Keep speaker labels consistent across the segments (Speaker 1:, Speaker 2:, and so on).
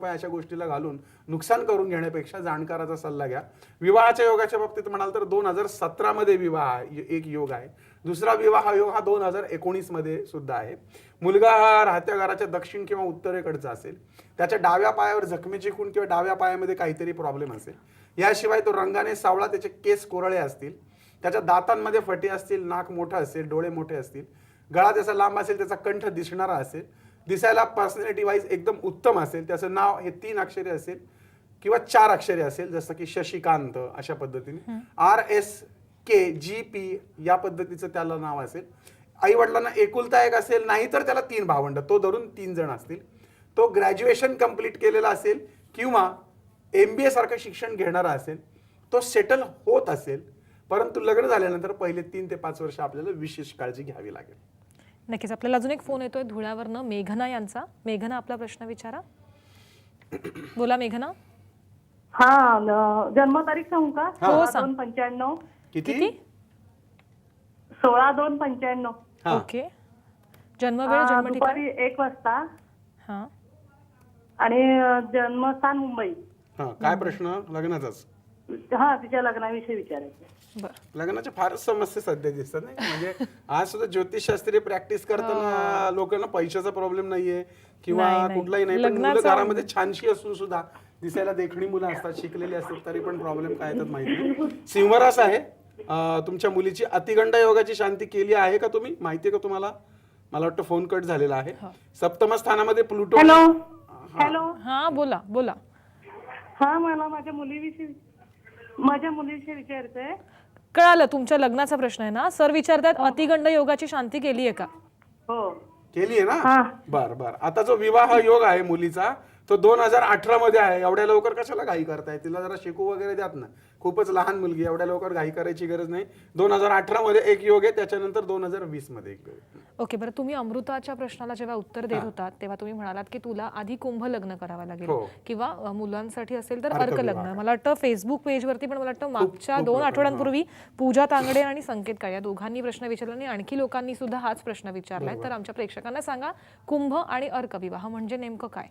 Speaker 1: हातपाय अशा गोष्टीला घालून नुकसान करून घेण्यापेक्षा जाणकाराचा सल्ला घ्या. विवाहाच्या योगाच्या बाबतीत म्हणाल तर 2017 मध्ये विवाह एक योग आहे. दुसरा विवाह योग हा 2019 मध्ये सुद्धा आहे. मुलगा हा राहत्या घराच्या दक्षिण किंवा उत्तरेकडचा असेल. त्याच्या डाव्या पायावर जखमेची खूण किंवा डाव्या पायामध्ये काहीतरी प्रॉब्लेम असेल. याशिवाय तो रंगाने सावळा, त्याचे केस कोरळे असतील, त्याच्या दातांमध्ये फटे असतील, नाक मोठं असेल, डोळे मोठे असतील, गळा त्याचा लांब असेल, त्याचा कंठ दिसणारा असेल, दिसायला पर्सनॅलिटी वाईज एकदम उत्तम असेल, त्याचं नाव हे 3 अक्षरी असेल किंवा 4 अक्षरी असेल, जसं की शशिकांत अशा पद्धतीने, RSKGP या पद्धतीचं त्याला नाव असेल. आई वडिलांना एकुलता एक असेल, नाही तर त्याला 3 भावंड, तो धरून 3 जण असतील. तो ग्रॅज्युएशन कंप्लीट केलेला असेल किंवा MBA सारखं शिक्षण घेणारा असेल. तो सेटल होत असेल, परंतु लग्न झाल्यानंतर पहिले 3 ते 5 वर्ष आपल्याला विशेष काळजी घ्यावी लागेल.
Speaker 2: नक्कीच. आपल्याला अजून एक फोन येतोय धुळ्यावरनं, मेघना यांचा. मेघना, आपला प्रश्न विचारा. बोला मेघना.
Speaker 3: हा, जन्मतारीख सांगू का?
Speaker 2: हो,
Speaker 3: 16/2/95.
Speaker 1: किती?
Speaker 3: 16/2/95.
Speaker 2: ओके. जन्मवेळ, जन्म ठिकाण?
Speaker 3: दुपारी 1 वाजता.
Speaker 2: हा.
Speaker 3: आणि जन्मस्थान मुंबई.
Speaker 1: हा, काय प्रश्न? लग्नाचाच?
Speaker 3: हा, तिच्या लग्नाविषयी विचारायचं.
Speaker 2: बरं.
Speaker 1: लग्नाच्या फारच समस्या सध्या दिसतात नाही, म्हणजे आज सुद्धा ज्योतिषशास्त्रीय प्रॅक्टिस करताना लोकांना पैशाचा प्रॉब्लेम नाहीये किंवा
Speaker 2: नाही.
Speaker 1: कुठलाही नाही, पण मुलं
Speaker 2: लग्नाचा-
Speaker 1: घरामध्ये छानशी असून सुद्धा दिसायला देखणी मुलं असतात, शिकलेली असतात, तरी पण प्रॉब्लेम काय येतात माहिती नाही. सिंहरास आहे. तुमच्या मुलीची अतिगंडा योगाची शांती केली आहे का तुम्ही? माहिती आहे का तुम्हाला? मला वाटतं फोन कट झालेला आहे. सप्तम स्थानामध्ये प्लुटो.
Speaker 3: Hello hello.
Speaker 2: हा, बोला बोला.
Speaker 3: हा, मला माझ्या मुलीविषयी विचारायचंय.
Speaker 2: कळालं, तुमच्या लग्नाचा प्रश्न आहे ना. सर विचारतात अतिगंड योगाची शांती केली आहे का?
Speaker 3: हो,
Speaker 1: केली आहे ना? बर. आता जो विवाह योग आहे मुलीचा, तो 2018 मध्ये आहे. एवढ्या लवकर कशाला घाई करताय? तिला जरा शिकू वगैरे द्यात ना. खूपच लहान मुलगी, एवढ्या लवकर घाई करायची गरज नाही. 2018 मध्ये एक योग आहे, त्याच्यानंतर 2020 मध्ये एक योग आहे.
Speaker 2: ओके. बरं, तुम्ही अमृताच्या प्रश्नाला जेव्हा उत्तर देत होतात तेव्हा तुम्ही म्हणालात की तुला आधी कुंभ लग्न करावं लागेल किंवा मुलांसाठी असेल तर अर्क लग्न. मला वाटतं फेसबुक पेजवरती पण मला वाटतं मागच्या 2 आठवड्यांपूर्वी पूजा तांगडे आणि संकेत काळे या दोघांनी प्रश्न विचारला आणि आणखी लोकांनी सुद्धा हाच प्रश्न विचारलाय. तर आमच्या प्रेक्षकांना सांगा, कुंभ आणि अर्क विवाह म्हणजे नेमकं काय?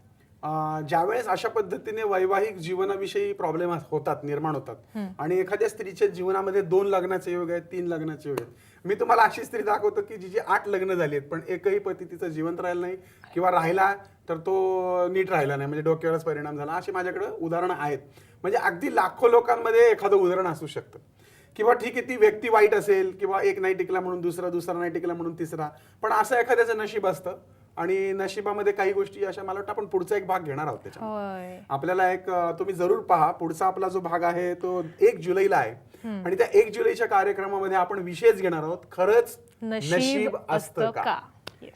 Speaker 1: ज्यावेळेस अशा पद्धतीने वैवाहिक जीवनाविषयी प्रॉब्लेम होतात, निर्माण होतात, आणि एखाद्या स्त्रीच्या जीवनामध्ये 2 लग्नाचे योग आहेत, 3 लग्नाचे योग आहेत. मी तुम्हाला अशी स्त्री दाखवतो की जिची 8 लग्न झाली आहेत, पण एकही पती तिचा जिवंत राहिला नाही किंवा राहिला तर तो नीट राहिला नाही, म्हणजे डोक्यावरच परिणाम झाला. अशी माझ्याकडे उदाहरणं आहेत. म्हणजे अगदी लाखो लोकांमध्ये एखादं उदाहरण असू शकतं. किंवा ठीक आहे, ती व्यक्ती वाईट असेल किंवा एक नाही टिकला म्हणून दुसरा नाही टिकला म्हणून तिसरा, पण असं एखाद्याचं नशीब असतं. आणि नशिबामध्ये काही गोष्टी अशा, मला वाटतं आपण पुढचा एक भाग घेणार आहोत त्याच्या. आपल्याला एक तुम्ही जरूर पहा, पुढचा आपला जो भाग आहे तो 1 जुलैला आहे. आणि त्या 1 जुलैच्या कार्यक्रमामध्ये आपण विषयच घेणार आहोत, खरंच नशीब असतं का?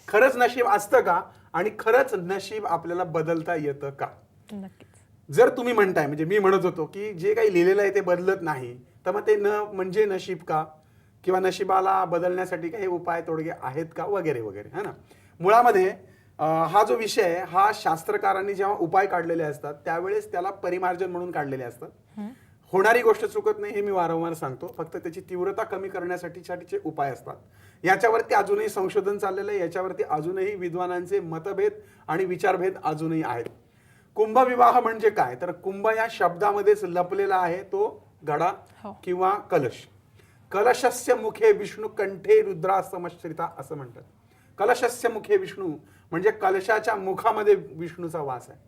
Speaker 1: खरंच नशीब असतं का? आणि खरंच नशीब आपल्याला बदलता येतं का?
Speaker 2: नक्कीच.
Speaker 1: जर तुम्ही म्हणताय, म्हणजे मी म्हणत होतो की जे काही लिहिलेलं आहे ते बदलत नाही, तर मग ते म्हणजे नशीब का? किंवा नशिबाला बदलण्यासाठी काही उपाय तोडगे आहेत का? वगैरे वगैरे, है ना. मुळामध्ये हा जो विषय आहे, हा शास्त्रकारांनी जेव्हा उपाय काढलेले असतात त्यावेळेस त्याला परिमार्जन म्हणून काढलेले असतात. होणारी गोष्ट चुकत नाही, हे मी वारंवार सांगतो. फक्त त्याची तीव्रता कमी करण्यासाठीचे उपाय असतात. याच्यावरती अजूनही संशोधन चाललेलं आहे. याच्यावरती अजूनही विद्वानांचे मतभेद आणि विचारभेद अजूनही आहेत. कुंभ विवाह म्हणजे काय? तर कुंभ या शब्दामध्येच लपलेला आहे तो घडा किंवा कलश. कलशस्य मुखे विष्णू कंठे रुद्रा समश्रिता असं म्हणतात. कलशस्य मुखे विष्णू म्हणजे कलशाच्या मुखामध्ये विष्णूचा वास आहे.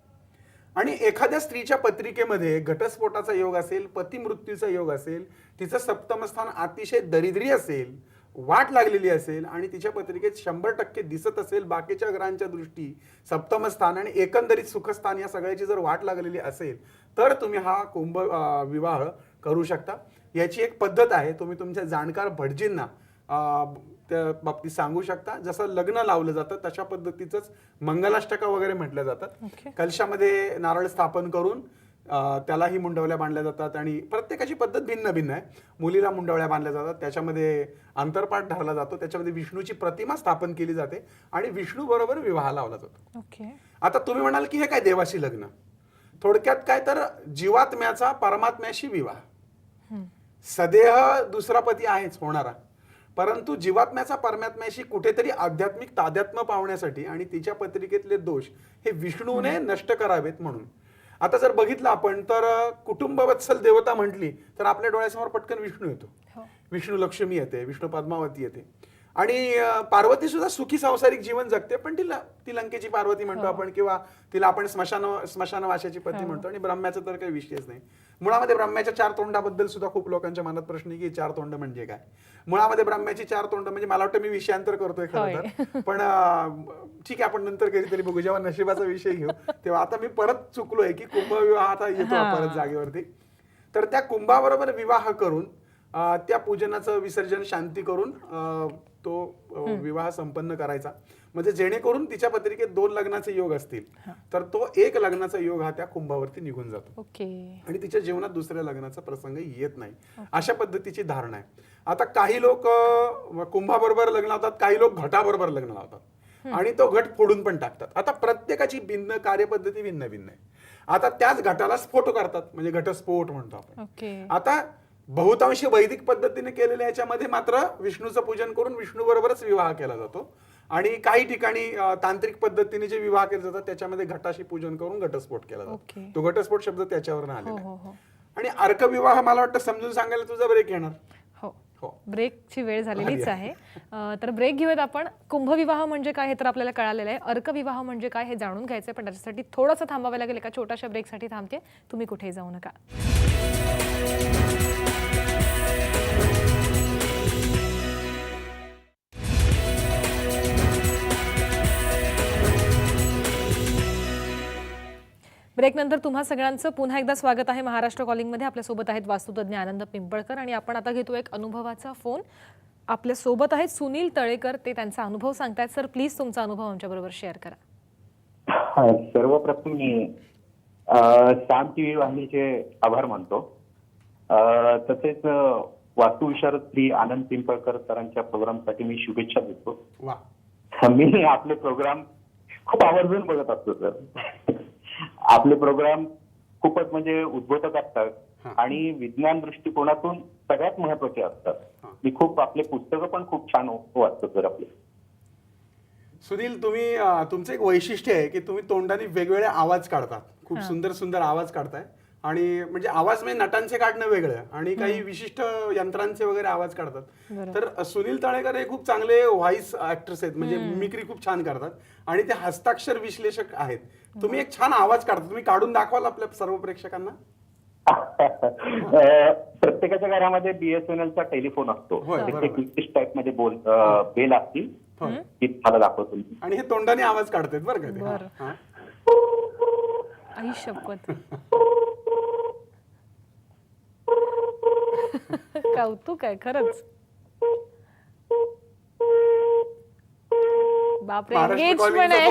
Speaker 1: आणि एखाद्या स्त्रीच्या पत्रिकेमध्ये घटस्फोटाचा योग असेल, पती मृत्यूचा योग असेल, तिचं सप्तम स्थान अतिशय दरिद्री असेल, वाट लागलेली असेल आणि तिच्या पत्रिकेत 100% दिसत असेल बाकीच्या ग्रहांच्या दृष्टी सप्तम स्थान आणि एकंदरीत सुखस्थान या सगळ्याची जर वाट लागलेली असेल, तर तुम्ही हा कुंभ विवाह करू शकता. याची एक पद्धत आहे, तुम्ही तुमच्या जाणकार भटजींना त्या बाबतीत सांगू शकता. जसं लग्न लावलं जातं तशा पद्धतीचंच मंगलाष्टका वगैरे म्हटल्या जातात. कलशामध्ये नारळ स्थापन करून त्यालाही मुंडवल्या बांधल्या जातात आणि प्रत्येकाची पद्धत भिन्न भिन्न आहे. मुलीला मुंडवल्या बांधल्या जातात, त्याच्यामध्ये अंतरपाठ धरला जातो, त्याच्यामध्ये विष्णूची प्रतिमा स्थापन केली जाते आणि विष्णू बरोबर विवाह लावला जातो. आता तुम्ही म्हणाल की हे काय देवाशी लग्न? थोडक्यात काय तर जीवात्म्याचा परमात्म्याशी विवाह. सदेह दुसरा पती आहेच होणारा, परंतु जीवात्म्याचा परमात्म्याशी कुठेतरी आध्यात्मिक तादात्म्य पावण्यासाठी आणि तिच्या पत्रिकेतले दोष हे विष्णूने नष्ट करावेत म्हणून आता जर बघितलं आपण तर कुटुंबवत्सल देवता म्हटली तर आपल्या डोळ्यासमोर पटकन विष्णू येतो.
Speaker 2: हो.
Speaker 1: विष्णू लक्ष्मी येते, विष्णू पद्मावती येते आणि पार्वती सुद्धा सुखी सांसारिक जीवन जगते, पण ती लंकेची पार्वती म्हणतो आपण, किंवा तिला आपण स्मशानवाशाची पती म्हणतो. आणि ब्रह्म्याचा तर काही विषयच नाही. मुळामध्ये ब्रह्म्याच्या 4 तोंडाबद्दल सुद्धा खूप लोकांच्या मनात प्रश्न आहे की 4 तोंड म्हणजे काय. मुळामध्ये ब्रह्म्याची 4 तोंड म्हणजे मला वाटतं मी विषयांतर करतोय खरं तर, पण ठीक आहे आपण नंतर कधीतरी बघू जेव्हा नशिबाचा विषय घेऊ तेव्हा. आता मी परत चुकलोय की कुंभविवाह आता येतो परत जागेवरती. तर त्या कुंभाबरोबर विवाह करून त्या पूजनाचं विसर्जन शांती करून तो विवाह संपन्न करायचा, म्हणजे जेणेकरून तिच्या पत्रिकेत 2 लग्नाचे योग असतील तर तो 1 लग्नाचा योग हा त्या कुंभावरती निघून जातो. आणि तिच्या जीवनात दुसऱ्या लग्नाचा प्रसंग येत नाही, अशा पद्धतीची धारणा आहे. आता काही लोक कुंभाबरोबर लग्न लावतात, काही लोक घटाबरोबर लग्न लावतात आणि तो घट फोडून पण टाकतात. आता प्रत्येकाची भिन्न कार्यपद्धती भिन्न भिन्न आहे. आता त्याच घटाला स्फोट करतात, म्हणजे घटस्फोट म्हणतो आपण. आता बहुतांशी वैदिक पद्धतीने केलेल्या याच्यामध्ये मात्र विष्णूचं पूजन करून विष्णू बरोबरच विवाह केला जातो. आणि काही ठिकाणी तांत्रिक पद्धतीने जे विवाह केले जातात त्याच्यामध्ये घटाशी पूजन करून घटस्फोट केला जातो. तो घटस्फोट शब्द त्याच्यावर आलेला आहे. आणि अर्कविवाह मला वाटतं समजून सांगायला तुझा ब्रेक येणार.
Speaker 2: हो, ब्रेकची वेळ झालेलीच आहे. तर ब्रेक घेऊयात आपण. कुंभविवाह म्हणजे काय हे तर आपल्याला कळालेलं आहे. अर्कविवाह म्हणजे काय हे जाणून घ्यायचंय, पण त्याच्यासाठी थोडंसं थांबावं लागेल. एका छोट्याशा ब्रेकसाठी थांबते, तुम्ही कुठेही जाऊ नका. ब्रेक नंतर तुम्हा सगळ्यांचं पुन्हा एकदा स्वागत आहे महाराष्ट्र कॉलिंगमध्ये. आपल्यासोबत आहेत वास्तुतज्ञ आनंद पिंपळकर आणि आपण आता घेतो एक अनुभवाचा फोन. आपल्यासोबत आहेत सुनील तळेकर, ते त्यांचा अनुभव सांगतायत. सर प्लीज तुमचा अनुभव आमच्याबरोबर शेअर करा.
Speaker 4: सर्वप्रथम मी सॅम टीव्ही वाहिनीचे आभार मानतो. तसेच वास्तुविशारद श्री आनंद पिंपळकर सरांच्या प्रोग्रामसाठी मी शुभेच्छा देतो. मी आपले प्रोग्राम खूप आवर्जून बघत असतो सर. आपले प्रोग्राम खूपच म्हणजे उद्बोधक असतात आणि विज्ञान दृष्टिकोनातून सगळ्यात महत्वाचे असतात. मी खूप आपले पुस्तकं पण खूप छान वाचतो सर आपले.
Speaker 1: सुनील, तुमचं एक वैशिष्ट्य आहे की तुम्ही तोंडाने वेगवेगळे आवाज काढतात. खूप सुंदर सुंदर आवाज काढताय. आणि म्हणजे आवाज म्हणजे नटांचे काढणं वेगळं आणि काही विशिष्ट यंत्रांचे वगैरे आवाज काढतात. तर सुनील तळेकर हे खूप चांगले व्हॉइस ऍक्टर्स आहेत, म्हणजे मिमिक्री खूप छान करतात आणि ते हस्ताक्षर विश्लेषक आहेत. तुम्ही एक छान आवाज काढता, तुम्ही काढून दाखवाल आपल्या सर्व प्रेक्षकांना?
Speaker 4: प्रत्येकाच्या घरामध्ये BSNLचा टेलिफोन असतो, टाईप मध्ये बेल असतील ती मला दाखवतो.
Speaker 1: आणि हे तोंडाने आवाज काढतात बरं का.
Speaker 2: आई शपथ, कौतुक आहे खरंच. बापरे, एंगेज पण आहे,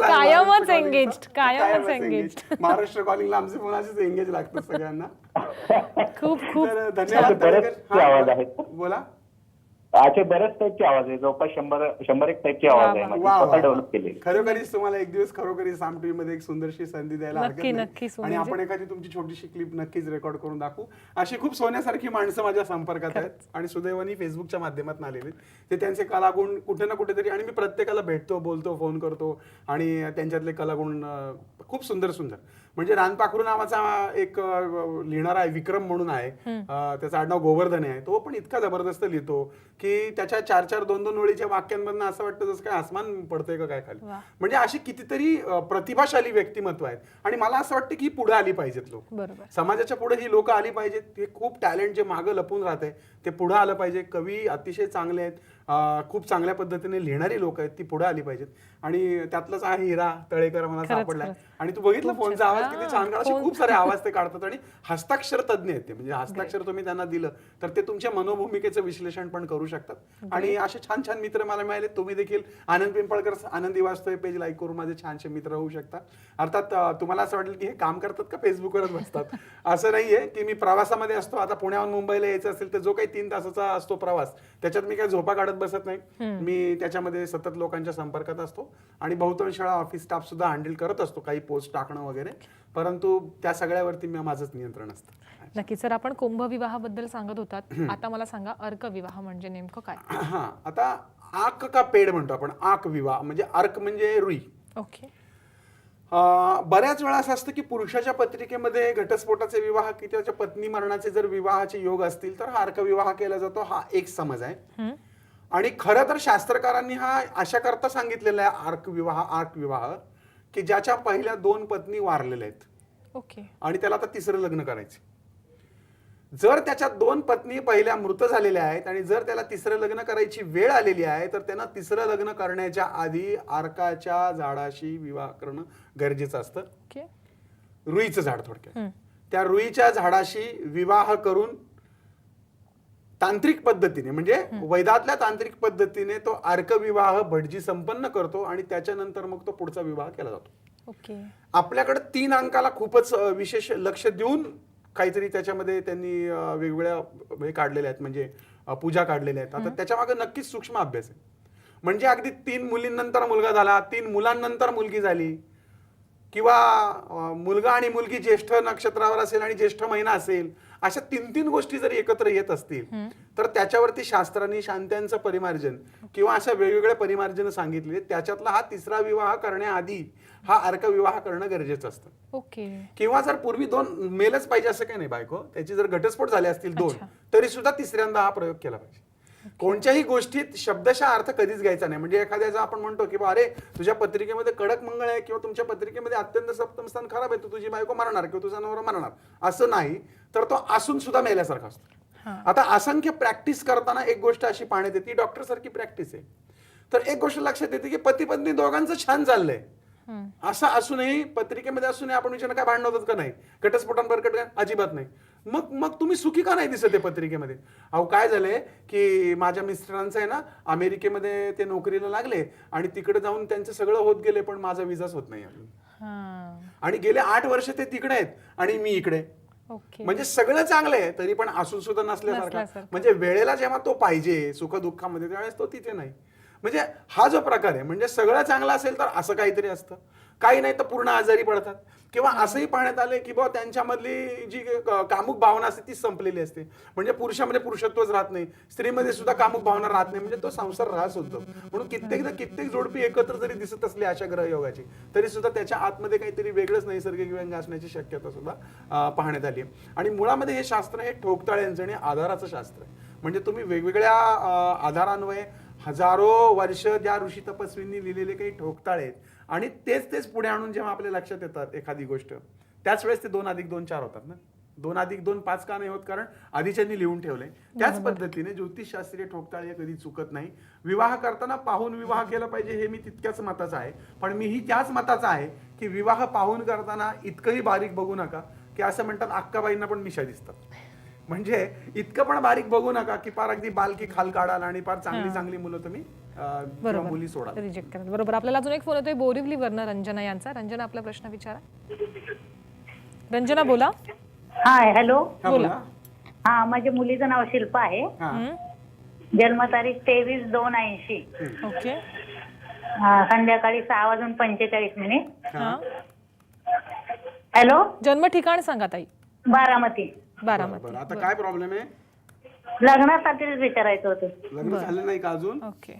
Speaker 2: कायमच एंगेज.
Speaker 1: महाराष्ट्र कॉलिंगला आमचे फोन असेच एंगेज लागतात सगळ्यांना.
Speaker 2: खूप खूप
Speaker 1: धन्यवाद.
Speaker 4: आवाज आहेत,
Speaker 1: बोला.
Speaker 4: असे बरेच टाईपचे आवाज आहे, जवळपास 100 टाईपचे आवाज आहे डेव्हलप केले.
Speaker 1: खरोखरीच तुम्हाला एक दिवस खरोखरी साम टीव्ही मध्ये एक सुंदरशी संधी द्यायला हरकत नाही. आणि आपण
Speaker 2: म्हणजे
Speaker 1: एखादी तुमची छोटीशी क्लिप नक्कीच रेकॉर्ड करून दाखवू. अशी खूप सोन्यासारखी माणसं माझ्या संपर्कात आहेत आणि सुदैवानी फेसबुकच्या माध्यमातून आलेले. ते त्यांचे कलागुण कुठे ना कुठेतरी, आणि मी प्रत्येकाला भेटतो, बोलतो, फोन करतो आणि त्यांच्यातले कलागुण खूप सुंदर सुंदर. म्हणजे रानपाखरू नावाचा एक लिहिणारा आहे, विक्रम म्हणून आहे, त्याचं आडनाव गोवर्धन आहे. तो पण इतका जबरदस्त लिहितो की त्याच्या 4-4, 2-2 ओळीच्या वाक्यांमधून असं वाटतं जसं काय आसमान पडतंय का काय खाली. म्हणजे अशी कितीतरी प्रतिभाशाली व्यक्तिमत्व आहेत आणि मला असं वाटतं की पुढे आली पाहिजेत लोक. समाजाच्या पुढे ही लोक आली पाहिजेत. हे खूप टॅलेंट जे मागं लपून राहते ते पुढे आलं पाहिजे. कवी अतिशय चांगले आहेत, खूप चांगल्या पद्धतीने लिहिणारी लोक आहेत, ती पुढे आली पाहिजेत. आणि त्यातलाच आहे हिरा तळेकर मला सापडलाय. आणि तू बघितलं फोनचा आवाज किती छान काढा. खूप सारे आवाज ते काढतात आणि हस्ताक्षर तज्ञ आहेत ते. म्हणजे हस्ताक्षर तुम्ही त्यांना दिलं तर ते तुमच्या मनोभूमिकेचं विश्लेषण पण करू शकतात. आणि असे छान छान मित्र मला मिळाले. तुम्ही देखील आनंद पिंपळकर आनंदी वास्तव पेज लाईक करून माझे छानसे मित्र होऊ शकता. अर्थात तुम्हाला असं वाटेल की हे काम करतात का फेसबुकवरच बसतात, असं नाहीये. की मी प्रवासामध्ये असतो. आता पुण्याहून मुंबईला यायचं असेल तर जो काही 3 तासाचा असतो प्रवास, त्याच्यात मी काही झोपा काढत बसत नाही. मी त्याच्यामध्ये सतत लोकांच्या संपर्कात असतो आणि बहुतांश वेळा ऑफिस स्टाफ सुद्धा हँडल करत असतो, काही पोस्ट टाकणं वगैरे. परंतु त्या सगळ्यावरती माझंच नियंत्रण असतं.
Speaker 2: नक्की सर, आपण कुंभविवाहाबद्दल सांगत होतात. आता मला सांगा अर्कविवाह म्हणजे नेमकं काय?
Speaker 1: आता आक का पेड म्हणतो आपण. आक विवाह म्हणजे अर्क म्हणजे रुई.
Speaker 2: ओके.
Speaker 1: बऱ्याच वेळा असं असतं की पुरुषाच्या पत्रिकेमध्ये घटस्फोटाचे विवाह की त्याच्या पत्नी मरणाचे जर विवाहाचे योग असतील तर हा अर्कविवाह केला जातो, हा एक समज आहे. आणि खरं तर शास्त्रकारांनी हा अशा करता सांगितलेला आहे आर्कविवाह की ज्याच्या पहिल्या 2 पत्नी वारलेल्या आहेत
Speaker 2: ओके.
Speaker 1: आणि त्याला आता तिसरं लग्न करायचं. जर त्याच्या 2 पत्नी पहिल्या मृत झालेल्या आहेत आणि जर त्याला तिसरं लग्न करायची वेळ आलेली आहे तर त्यांना तिसरं लग्न करण्याच्या आधी अर्काच्या झाडाशी विवाह करणं गरजेचं असतं.
Speaker 2: ओके.
Speaker 1: रुईचं झाड थोडक्यात. त्या रुईच्या झाडाशी विवाह करून तांत्रिक पद्धतीने म्हणजे वैदातल्या तांत्रिक पद्धतीने तो अर्कविवाह भटजी संपन्न करतो आणि त्याच्यानंतर मग तो पुढचा विवाह केला जातो.
Speaker 2: ओके.
Speaker 1: आपल्याकडे 3 अंकाला खूपच विशेष लक्ष देऊन काहीतरी त्याच्यामध्ये त्यांनी वेगवेगळ्या हे काढलेल्या आहेत, म्हणजे पूजा काढलेल्या आहेत. आता त्याच्या मागे नक्कीच सूक्ष्म अभ्यास आहे. म्हणजे अगदी 3 मुलींनंतर मुलगा झाला, 3 मुलांनंतर मुलगी झाली, किंवा मुलगा आणि मुलगी ज्येष्ठ नक्षत्रावर असेल आणि ज्येष्ठ महिना असेल, अशा 3 गोष्टी जर एकत्र येत असतील तर त्याच्यावरती शास्त्रांनी शांत्यांचं परिमार्जन किंवा अशा वेगवेगळ्या परिमार्जन सांगितले. त्याच्यातला हा तिसरा विवाह करण्याआधी हा अर्कविवाह करणं गरजेचं असतं.
Speaker 2: ओके.
Speaker 1: किंवा जर पूर्वी 2 मेलच पाहिजे असं काही नाही, बायको त्याची जर घटस्फोट झाले असतील 2 तरी सुद्धा तिसऱ्यांदा हा प्रयोग केला पाहिजे. कोणत्याही गोष्टीत शब्दशः अर्थ कधीच घ्यायचा नाही. म्हणजे एखाद्याचा आपण म्हणतो की अरे तुझ्या पत्रिकेमध्ये कडक मंगळ आहे किंवा तुमच्या पत्रिकेमध्ये अत्यंत सप्तम स्थान खराब आहे, तुझी बायको मरणार किंवा तुझा नवरा मरणार, असं नाही. तर तो असून सुद्धा मेल्यासारखा असतो. आता असंख्य प्रॅक्टिस करताना एक गोष्ट अशी पाहण्यात येते, डॉक्टर सारखी प्रॅक्टिस आहे. तर एक गोष्ट लक्षात येते की पती पत्नी दोघांचं छान चाललंय, असं असूनही पत्रिकेमध्ये असूनही आपण विचार काय भांडण होतात का नाही, घटस्फोटांवर अजिबात नाही. मग मग तुम्ही सुखी का नाही दिसत आहे पत्रिकेमध्ये? अहो काय झालंय की माझ्या मिस्टरांचं आहे ना, अमेरिकेमध्ये ते नोकरीला लागले आणि तिकडे जाऊन त्यांचं सगळं होत गेले पण माझा विजाच होत नाही अजून. आणि गेले 8 वर्ष ते तिकडे आहेत आणि मी इकडे. म्हणजे सगळं चांगलं आहे तरी पण असून सुद्धा नसल्यासारखं. म्हणजे वेळेला जेव्हा तो पाहिजे सुख दुःखामध्ये त्यावेळेस तो तिथे नाही. म्हणजे हा जो प्रकार आहे, म्हणजे सगळं चांगलं असेल तर असं काहीतरी असतं, काही नाही तर पूर्ण आजारी पडतात. किंवा असंही पाहण्यात आलंय की बाबा त्यांच्यामधली जी कामुक भावना असते ती संपलेली असते. म्हणजे पुरुषामध्ये पुरुषत्वच राहत नाही, स्त्रीमध्ये सुद्धा कामुक भावना राहत नाही, म्हणजे तो संसार ऱ्हास होतो. म्हणून कित्येक जोडपी एकत्र जरी दिसत असली अशा ग्रहयोगाची तरी सुद्धा त्याच्या आतमध्ये काहीतरी वेगळंच नैसर्गिक व्यंग असण्याची शक्यता सुद्धा पाहण्यात आली आहे. आणि मुळामध्ये हे शास्त्र हे ठोकताळ्यांचं आणि आधाराचं शास्त्र आहे. म्हणजे तुम्ही वेगवेगळ्या आधारान्वये हजारो वर्ष ज्या ऋषी तपस्वींनी लिहिलेले काही ठोकताळे आहेत आणि तेच पुढे आणून जेव्हा आपल्या लक्षात येतात एखादी गोष्ट, त्याच वेळेस ते 2+2 4 होतात ना. 2+2 5 का नाही होत? कारण आधीच्यांनी लिहून ठेवले. त्याच पद्धतीने ज्योतिषशास्त्रीय ठोकताळे कधी चुकत नाही. विवाह करताना पाहून विवाह केला पाहिजे हे मी तितक्याच मताचा आहे. पण मीही त्याच मताचा आहे की विवाह पाहून करताना इतकंही बारीक बघू नका की असं म्हणतात अक्काबाईंना पण मिशा दिसतात. म्हणजे इतकं पण बारीक बघू नका की फार अगदी बालकी खाल काढाल आणि फार चांगली मुलं तुम्ही मुली सोडा,
Speaker 2: रिजेक्ट करा. बरोबर. आपल्याला अजून एक फोन येतोय बोरिवलीवरनं, रंजना यांचा. रंजना आपला प्रश्न विचारा. रंजना बोला.
Speaker 3: Hi hello.
Speaker 2: बोला.
Speaker 3: हा, माझ्या मुलीचं नाव शिल्पा आहे. जन्मतारीख 23/2/80.
Speaker 2: ओके.
Speaker 3: संध्याकाळी 6:45. हॅलो.
Speaker 2: जन्म ठिकाण सांगा ताई.
Speaker 3: बारामती.
Speaker 2: बारामती.
Speaker 1: आता काय प्रॉब्लेम आहे?
Speaker 3: लग्नासाठीच विचारायचं होतं.
Speaker 1: लग्न झालं नाही का अजून?
Speaker 2: ओके.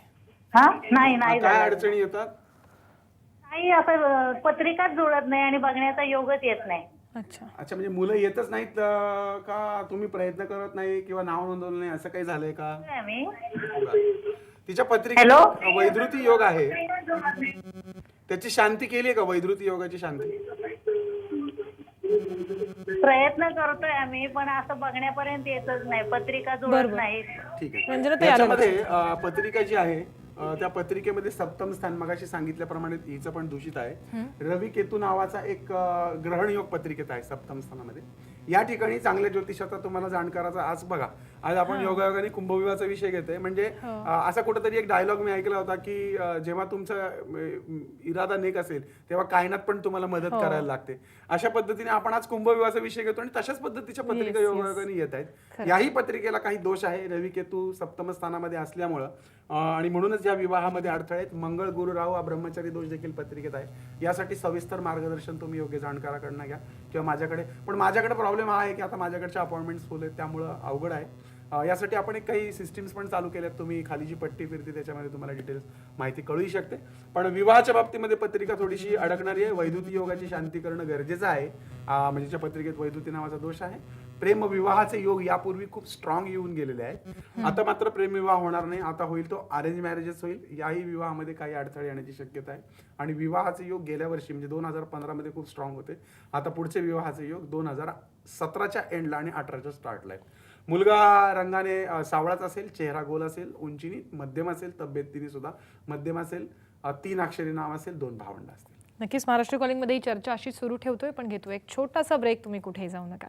Speaker 3: हा नाही
Speaker 1: काय अडचणी येतात?
Speaker 3: नाही, असं पत्रिकाच जुळत नाही आणि बघण्याचा योगच येत नाही.
Speaker 2: अच्छा.
Speaker 1: म्हणजे मुलं येतच नाहीत का? तुम्ही प्रयत्न करत नाही किंवा नाव नोंदवलं नाही असं काही झालंय का?
Speaker 3: आम्ही
Speaker 1: तिच्या पत्रिकेत वैधृती योग आहे, त्याची शांती केली का? वैधृती योगाची शांती
Speaker 3: प्रयत्न करतोय आम्ही पण असं बघण्यापर्यंत येतच नाही, पत्रिका जुळत नाही.
Speaker 1: ठीक आहे. त्याच्यामध्ये पत्रिका जी आहे त्या पत्रिकेमध्ये सप्तम स्थान मगाशी सांगितल्याप्रमाणे हिचं पण दूषित आहे. रवी केतू नावाचा एक ग्रहण योग पत्रिकेत आहे सप्तम स्थानामध्ये. या ठिकाणी चांगल्या ज्योतिषाचा तुम्हाला जाणकाराचा आज बघा, आज आपण योगायोगाने कुंभविवाहाचा विषय घेतोय. म्हणजे असा कुठेतरी एक डायलॉग मी ऐकला होता की जेव्हा तुमचा इरादा नेक असेल तेव्हा कायनात पण तुम्हाला मदत करायला लागते. अशा पद्धतीने आपण आज कुंभविवाहाचा विषय घेतो आणि तशाच पद्धतीच्या पत्रिका योगायोगाने येत आहेत. याही पत्रिकेला काही दोष आहे रवी केतू सप्तम स्थानामध्ये असल्यामुळं, आणि म्हणूनच या विवाहामध्ये अडथळे आहेत. मंगळ गुरु राहू हा ब्रह्मचारी दोष देखील पत्रिकेत आहे. यासाठी सविस्तर मार्गदर्शन तुम्ही योग्य जाणकाराकडनं घ्या किंवा माझ्याकडे. पण माझ्याकडे प्रॉब्लेम हा आहे की आता माझ्याकडच्या अपॉइंटमेंट्स फुल आहेत त्यामुळं अवघड आहे. यासाठी आपण एक काही सिस्टीम्स पण चालू केल्यात. तुम्ही खाली जी पट्टी फिरते त्याच्यामध्ये तुम्हाला डिटेल्स माहिती कळूही शकते. पण विवाहाच्या बाबतीमध्ये पत्रिका थोडीशी अडकणारी आहे. वैद्युती योगाची शांती करणं गरजेचं आहे. म्हणजे त्या पत्रिकेत वैद्युती नावाचा दोष आहे. प्रेम विवाहाचे योग यापूर्वी खूप स्ट्रॉंग येऊन गेलेले आहेत. आता मात्र प्रेम विवाह होणार नाही. आता होईल तो अरेंज मॅरेजेस होईल. याही विवाहामध्ये काही अडथळे येण्याची शक्यता आहे. आणि विवाहाचे योग गेल्या वर्षी म्हणजे 2015 मध्ये खूप स्ट्रॉंग होते. आता पुढचे विवाहाचे योग 2017च्या एंडला आणि 18च्या स्टार्टला आहेत. मुलगा रंगाने सावळाच असेल, चेहरा गोल असेल, उंचीनी मध्यम असेल, तब्येतीने सुद्धा मध्यम असेल, 3 अक्षरी नाव असेल, 2 भावंड असतील.
Speaker 2: नक्कीच महाराष्ट्र कॉलिंगमध्ये ही चर्चा अशी सुरू ठेवतोय, पण घेतोय एक छोटासा ब्रेक. तुम्ही कुठेही जाऊ नका.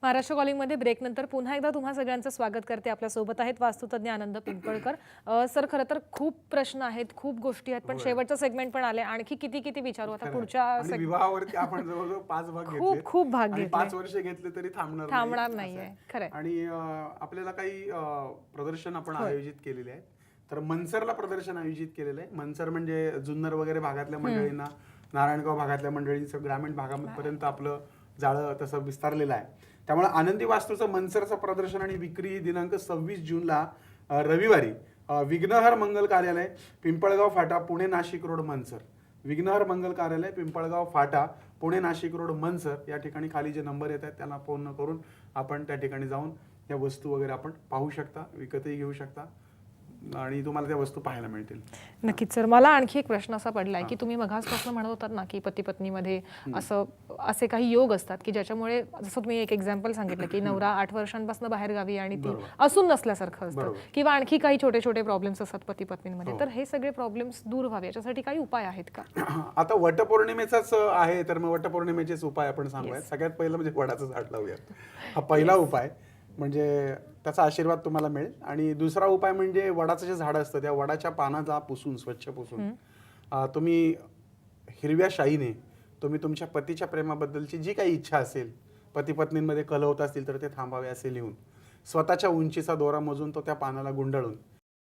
Speaker 2: महाराष्ट्र कॉलिंगमध्ये ब्रेकनंतर पुन्हा एकदा तुम्हा सगळ्यांचं स्वागत करते. आपल्यासोबत आहेत वास्तुतज्ञ आनंद पिंपळकर. सर, खरं तर खूप प्रश्न आहेत, खूप गोष्टी आहेत, पण शेवटचा सेगमेंट पण आले. आणखी किती किती विचारू आता पुढच्या
Speaker 1: विवाहावरती आपण जवळजवळ 5 भाग घेतले.
Speaker 2: खूप खूप भाग
Speaker 1: आणि
Speaker 2: घेतले.
Speaker 1: 5 वर्ष घेतले तरी
Speaker 2: थांबणार नाहीये. खरंय.
Speaker 1: आणि आपल्याला काही प्रदर्शन आपण आयोजित केलेले आहेत. तर मनसरला प्रदर्शन आयोजित केलेलं आहे. मनसर म्हणजे जुन्नर वगैरे भागातल्या मंडळींना, नारायणगाव भागातल्या मंडळींचं ग्रामीण भागापर्यंत आपलं जाळं तसं विस्तारलेलं आहे. त्यामुळे आनंदी वास्तूचं मनसरचं प्रदर्शन आणि विक्री दिनांक 26 जूनला रविवारी विघ्नहर मंगल कार्यालय, पिंपळगाव फाटा, पुणे नाशिक रोड, मनसर. विघ्नहर मंगल कार्यालय, पिंपळगाव फाटा, पुणे नाशिक रोड, मनसर या ठिकाणी खाली जे नंबर येत आहेत त्यांना फोन करून आपण त्या ठिकाणी जाऊन या वस्तू वगैरे आपण पाहू शकता, विकतही घेऊ शकता आणि तुम्हाला त्या वस्तू पाहायला मिळतील.
Speaker 2: नक्कीच सर. मला आणखी एक प्रश्न असा पडलाय की तुम्ही मगासपासून म्हणत होतात ना की पती पत्नीमध्ये असे काही योग असतात की ज्याच्यामुळे, जसं तुम्ही एक एक्झाम्पल सांगितलं की नवरा 8 वर्षांपासून बाहेर गावी आणि ती असून नसल्यासारखं असतं, किंवा आणखी काही छोटे छोटे प्रॉब्लेम्स असतात पती पत्नींमध्ये. तर हे सगळे प्रॉब्लेम्स दूर व्हावे याच्यासाठी काही उपाय आहेत का?
Speaker 1: आता वटपौर्णिमेचाच आहे, तर मग वटपौर्णिमेचेच उपाय आपण सांगूयात. सगळ्यात पहिलं म्हणजे वडाचं झाड लावूयात. हा पहिला उपाय, म्हणजे त्याचा आशीर्वाद तुम्हाला मिळेल. आणि दुसरा उपाय म्हणजे वडाचं जे झाड असतं त्या वडाच्या पानाचा पुसून, स्वच्छ पुसून तुम्ही हिरव्या शाईने तुम्ही तुमच्या पतीच्या प्रेमाबद्दलची जी काही इच्छा असेल, पती पत्नींमध्ये कलह होत असतील तर ते थांबावे असे लिहून, स्वतःच्या उंचीचा दोरा मोजून तो त्या पानाला गुंडाळून